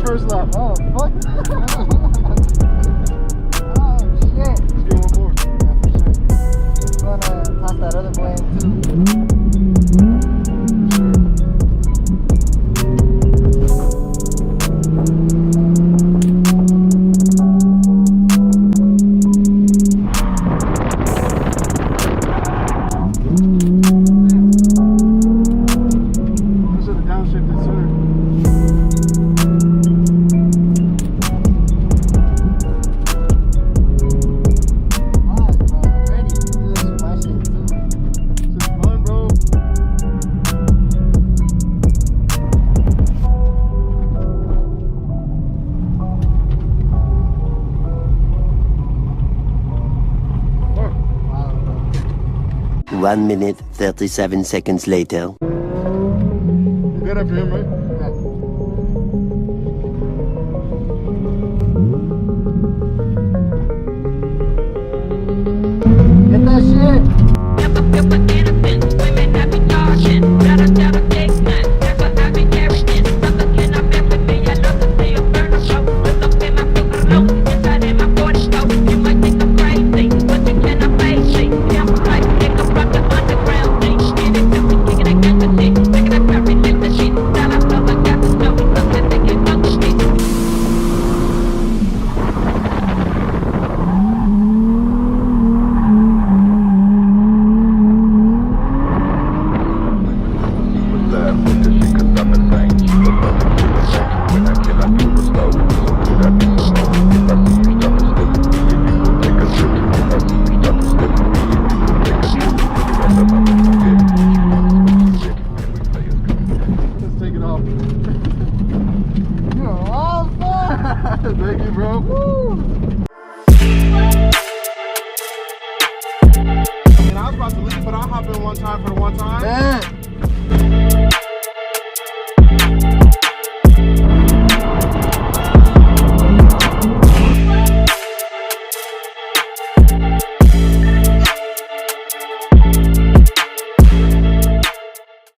first lap. Oh, fuck. Oh, shit. Let's get one more. Yeah, for sure. I'm gonna toss that other boy in too. One minute, 37 seconds later. You got after him, right? Get that shit. Thank you, bro. Woo. And I was about to leave, but I'll hop in one time for the one time. Yeah.